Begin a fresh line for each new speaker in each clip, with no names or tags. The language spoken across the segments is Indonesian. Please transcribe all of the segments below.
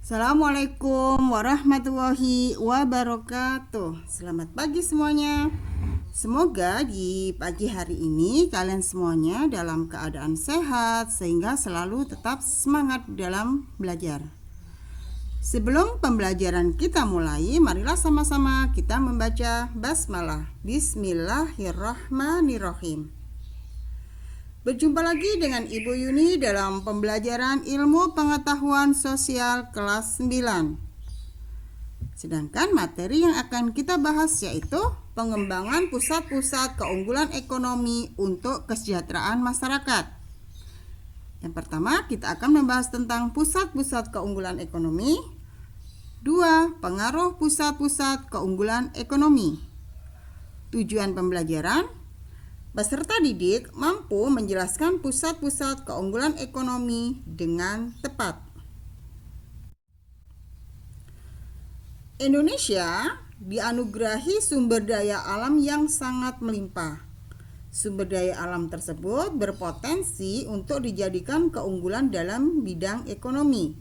Assalamualaikum warahmatullahi wabarakatuh. Selamat pagi semuanya. Semoga di pagi hari ini kalian semuanya dalam keadaan sehat sehingga selalu tetap semangat dalam belajar. Sebelum pembelajaran kita mulai, marilah sama-sama kita membaca basmalah. Bismillahirrahmanirrahim. Berjumpa lagi dengan Ibu Yuni dalam pembelajaran ilmu pengetahuan sosial kelas 9. Sedangkan materi yang akan kita bahas yaitu pengembangan pusat-pusat keunggulan ekonomi untuk kesejahteraan masyarakat. Yang pertama, kita akan membahas tentang pusat-pusat keunggulan ekonomi. 2. Pengaruh pusat-pusat keunggulan ekonomi. Tujuan pembelajaran: peserta didik mampu menjelaskan pusat-pusat keunggulan ekonomi dengan tepat. Indonesia dianugerahi sumber daya alam yang sangat melimpah. Sumber daya alam tersebut berpotensi untuk dijadikan keunggulan dalam bidang ekonomi.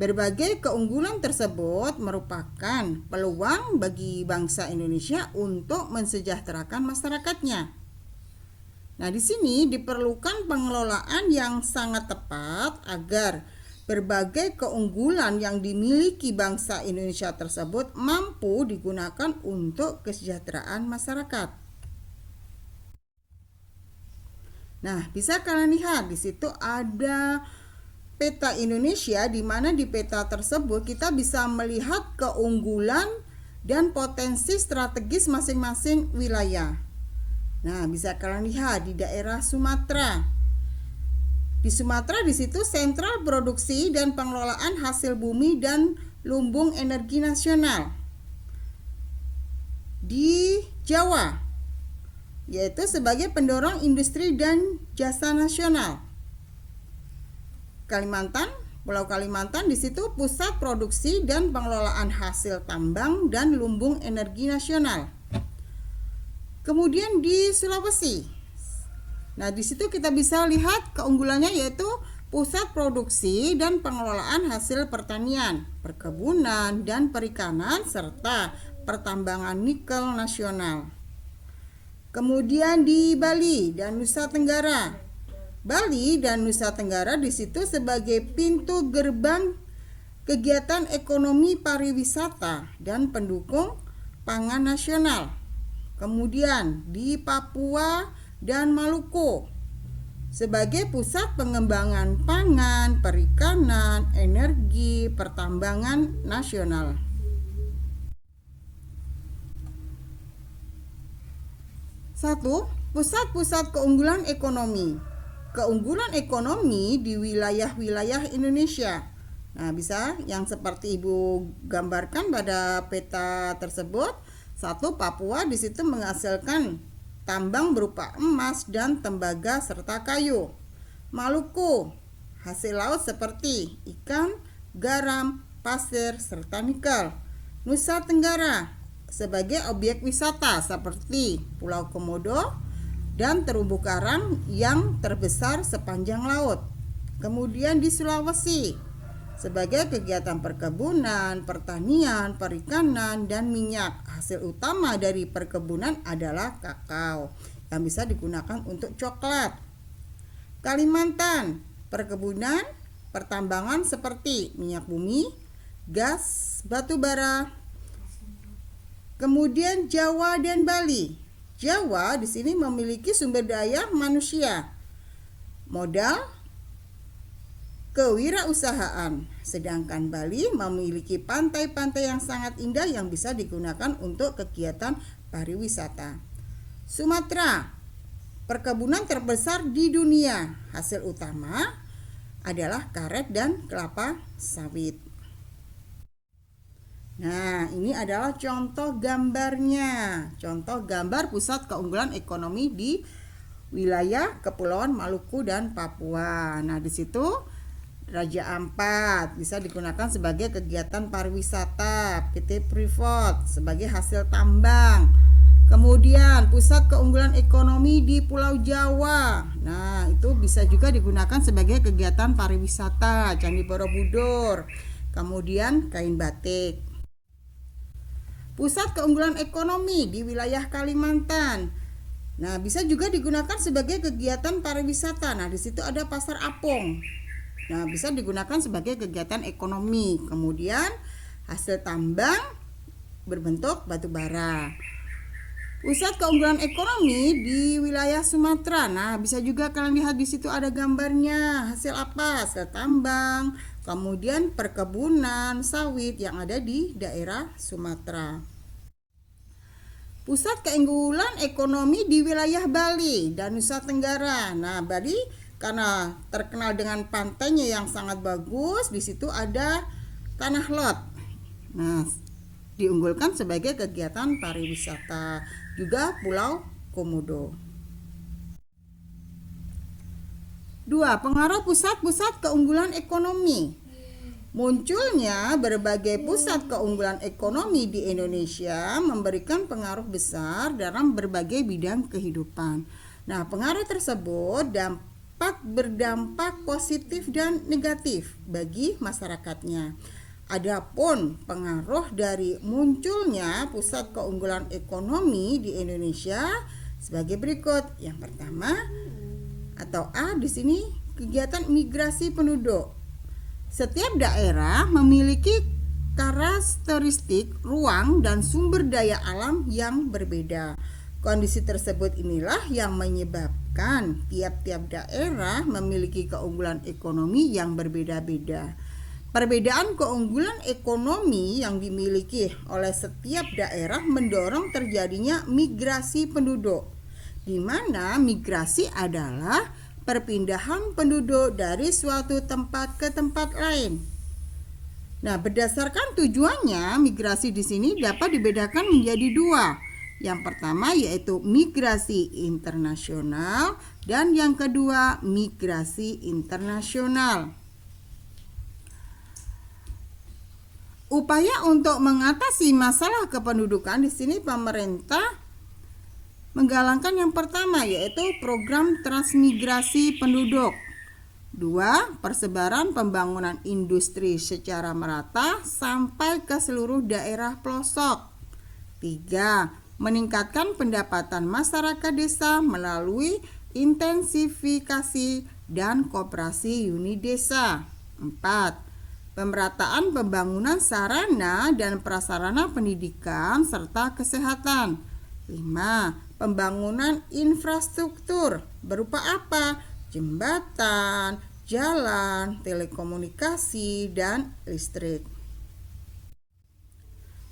Berbagai keunggulan tersebut merupakan peluang bagi bangsa Indonesia untuk mensejahterakan masyarakatnya. Nah, di sini diperlukan pengelolaan yang sangat tepat agar berbagai keunggulan yang dimiliki bangsa Indonesia tersebut mampu digunakan untuk kesejahteraan masyarakat. Nah, bisa kalian lihat di situ ada peta Indonesia, di mana di peta tersebut kita bisa melihat keunggulan dan potensi strategis masing-masing wilayah. Nah, bisa kalian lihat di daerah Sumatera. Di Sumatera di situ sentral produksi dan pengelolaan hasil bumi dan lumbung energi nasional. Di Jawa, yaitu sebagai pendorong industri dan jasa nasional. Pulau Kalimantan di situ pusat produksi dan pengelolaan hasil tambang dan lumbung energi nasional. Kemudian di Sulawesi. Nah, di situ kita bisa lihat keunggulannya yaitu pusat produksi dan pengelolaan hasil pertanian, perkebunan dan perikanan serta pertambangan nikel nasional. Kemudian di Bali dan Nusa Tenggara. Bali dan Nusa Tenggara di situ sebagai pintu gerbang kegiatan ekonomi pariwisata dan pendukung pangan nasional. Kemudian di Papua dan Maluku sebagai pusat pengembangan pangan, perikanan, energi, pertambangan nasional. Satu, pusat-pusat keunggulan ekonomi. Keunggulan ekonomi di wilayah-wilayah Indonesia. Nah, bisa yang seperti Ibu gambarkan pada peta tersebut. 1. Papua di situ menghasilkan tambang berupa emas dan tembaga serta kayu. Maluku, hasil laut seperti ikan, garam, pasir serta nikel. Nusa Tenggara sebagai objek wisata seperti Pulau Komodo dan terumbu karang yang terbesar sepanjang laut. Kemudian di Sulawesi sebagai kegiatan perkebunan, pertanian, perikanan, dan minyak. Hasil utama dari perkebunan adalah kakao yang bisa digunakan untuk coklat. Kalimantan, perkebunan, pertambangan seperti minyak bumi, gas, batu bara. Kemudian Jawa dan Bali. Jawa di sini memiliki sumber daya manusia, modal, kewirausahaan, sedangkan Bali memiliki pantai-pantai yang sangat indah yang bisa digunakan untuk kegiatan pariwisata. Sumatera, perkebunan terbesar di dunia, hasil utama adalah karet dan kelapa sawit. Nah, ini adalah contoh gambarnya, contoh gambar pusat keunggulan ekonomi di wilayah Kepulauan Maluku dan Papua. Nah, di situ Raja Ampat bisa digunakan sebagai kegiatan pariwisata, PT Freeport sebagai hasil tambang. Kemudian pusat keunggulan ekonomi di Pulau Jawa. Nah, itu bisa juga digunakan sebagai kegiatan pariwisata, Candi Borobudur. kemudian kain batik. Pusat keunggulan ekonomi di wilayah Kalimantan. Nah, bisa juga digunakan sebagai kegiatan pariwisata. Nah, di situ ada Pasar Apung. Nah, bisa digunakan sebagai kegiatan ekonomi. Kemudian hasil tambang berbentuk batu bara. Pusat keunggulan ekonomi di wilayah Sumatera. Nah, bisa juga kalian lihat di situ ada gambarnya. Hasil apa? Hasil tambang, kemudian perkebunan sawit yang ada di daerah Sumatera. Pusat keunggulan ekonomi di wilayah Bali dan Nusa Tenggara. Nah, Bali karena terkenal dengan pantainya yang sangat bagus, di situ ada Tanah Lot. Nah, diunggulkan sebagai kegiatan pariwisata. Juga Pulau Komodo. 2. Pengaruh pusat-pusat keunggulan ekonomi. Munculnya berbagai pusat keunggulan ekonomi di Indonesia memberikan pengaruh besar dalam berbagai bidang kehidupan. Nah, pengaruh tersebut dapat berdampak positif dan negatif bagi masyarakatnya. Adapun pengaruh dari munculnya pusat keunggulan ekonomi di Indonesia sebagai berikut. Yang pertama atau A di sini kegiatan migrasi penduduk. Setiap daerah memiliki karakteristik ruang dan sumber daya alam yang berbeda. Kondisi tersebut inilah yang menyebabkan tiap-tiap daerah memiliki keunggulan ekonomi yang berbeda-beda. Perbedaan keunggulan ekonomi yang dimiliki oleh setiap daerah mendorong terjadinya migrasi penduduk, di mana migrasi adalah perpindahan penduduk dari suatu tempat ke tempat lain. Nah, berdasarkan tujuannya, migrasi di sini dapat dibedakan menjadi 2. Yang pertama yaitu migrasi internasional dan yang kedua migrasi internasional. Upaya untuk mengatasi masalah kependudukan di sini pemerintah menggalakkan yang pertama yaitu program transmigrasi penduduk. 2. Persebaran pembangunan industri secara merata sampai ke seluruh daerah pelosok. 3. Meningkatkan pendapatan masyarakat desa melalui intensifikasi dan koperasi unit desa. 4. Pemerataan pembangunan sarana dan prasarana pendidikan serta kesehatan. 5. Pembangunan infrastruktur berupa apa? Jembatan, jalan, telekomunikasi, dan listrik.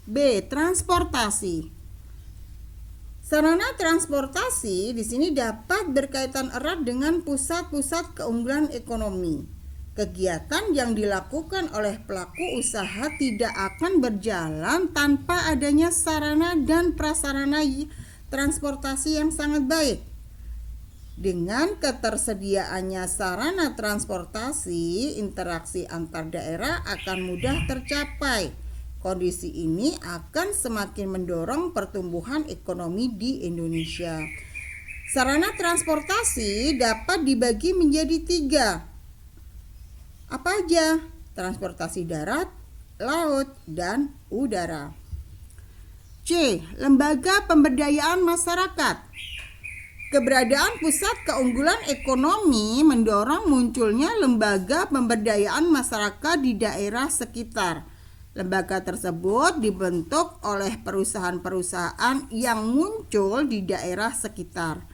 B. Transportasi. Sarana transportasi di sini dapat berkaitan erat dengan pusat-pusat keunggulan ekonomi. Kegiatan yang dilakukan oleh pelaku usaha tidak akan berjalan tanpa adanya sarana dan prasarana transportasi yang sangat baik. Dengan ketersediaannya sarana transportasi, interaksi antar daerah akan mudah tercapai. Kondisi ini akan semakin mendorong pertumbuhan ekonomi di Indonesia. Sarana transportasi dapat dibagi menjadi 3. Apa aja? Transportasi darat, laut, dan udara. C. Lembaga pemberdayaan masyarakat. Keberadaan pusat keunggulan ekonomi mendorong munculnya lembaga pemberdayaan masyarakat di daerah sekitar. Lembaga tersebut dibentuk oleh perusahaan-perusahaan yang muncul di daerah sekitar.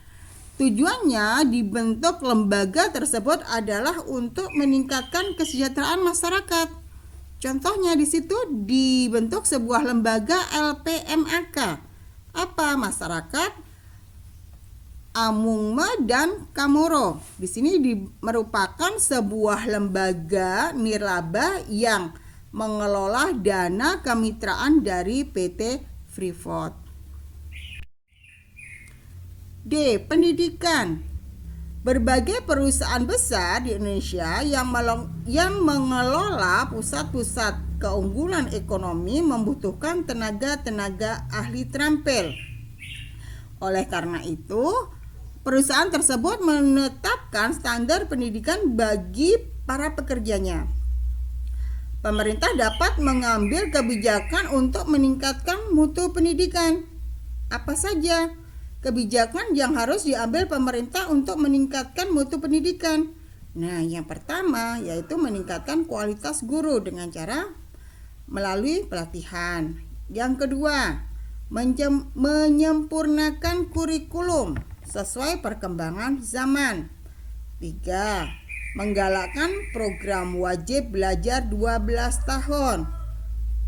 Tujuannya dibentuk lembaga tersebut adalah untuk meningkatkan kesejahteraan masyarakat. Contohnya di situ dibentuk sebuah lembaga LPMAK. Apa? Masyarakat Amungme dan Kamoro. Di sini merupakan sebuah lembaga nirlaba yang mengelola dana kemitraan dari PT Freeport. D. Pendidikan. Berbagai perusahaan besar di Indonesia yang mengelola pusat-pusat keunggulan ekonomi membutuhkan tenaga-tenaga ahli terampil. Oleh karena itu, perusahaan tersebut menetapkan standar pendidikan bagi para pekerjanya. pemerintah dapat mengambil kebijakan untuk meningkatkan mutu pendidikan. Apa saja kebijakan yang harus diambil pemerintah untuk meningkatkan mutu pendidikan? Nah, yang pertama yaitu meningkatkan kualitas guru dengan cara melalui pelatihan. Yang kedua, menyempurnakan kurikulum sesuai perkembangan zaman. 3. Menggalakkan program wajib belajar 12 tahun.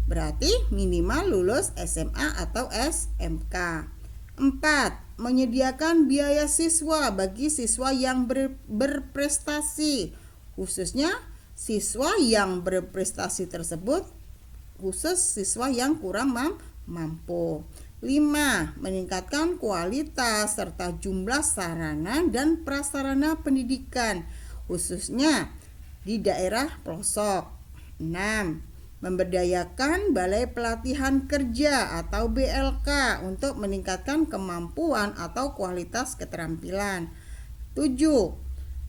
Berarti minimal lulus SMA atau SMK. 4. Menyediakan biaya siswa bagi siswa yang berprestasi, khususnya siswa yang berprestasi tersebut khusus siswa yang kurang mampu. 5. Meningkatkan kualitas serta jumlah sarana dan prasarana pendidikan, khususnya di daerah pelosok. 6. Memberdayakan Balai Pelatihan Kerja atau BLK untuk meningkatkan kemampuan atau kualitas keterampilan. 7.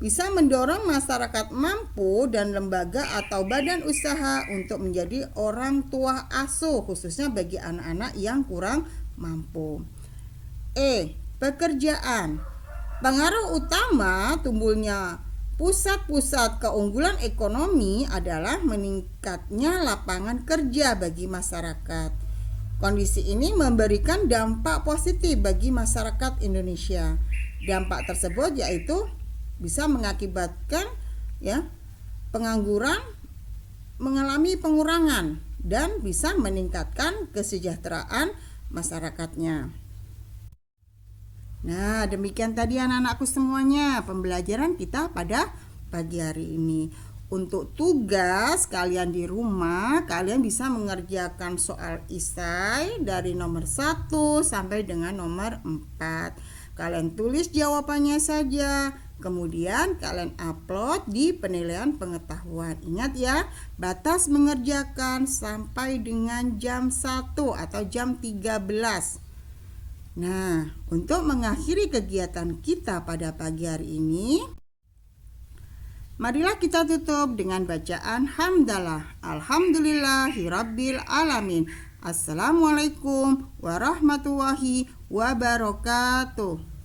Bisa mendorong masyarakat mampu dan lembaga atau badan usaha untuk menjadi orang tua asuh, khususnya bagi anak-anak yang kurang mampu. Pekerjaan. Pengaruh utama tumbuhnya pusat-pusat keunggulan ekonomi adalah meningkatnya lapangan kerja bagi masyarakat. Kondisi ini memberikan dampak positif bagi masyarakat Indonesia. Dampak tersebut yaitu bisa mengakibatkan pengangguran mengalami pengurangan dan bisa meningkatkan kesejahteraan masyarakatnya. Nah, demikian tadi anak-anakku semuanya pembelajaran kita pada pagi hari ini. Untuk tugas kalian di rumah, kalian bisa mengerjakan soal isai dari nomor 1 sampai dengan nomor 4. Kalian tulis jawabannya saja. Kemudian kalian upload di penilaian pengetahuan. Ingat ya, batas mengerjakan sampai dengan jam 1 atau jam 13. Nah, untuk mengakhiri kegiatan kita pada pagi hari ini, marilah kita tutup dengan bacaan hamdalah. Alhamdulillahirabbil alamin. Assalamualaikum warahmatullahi wabarakatuh.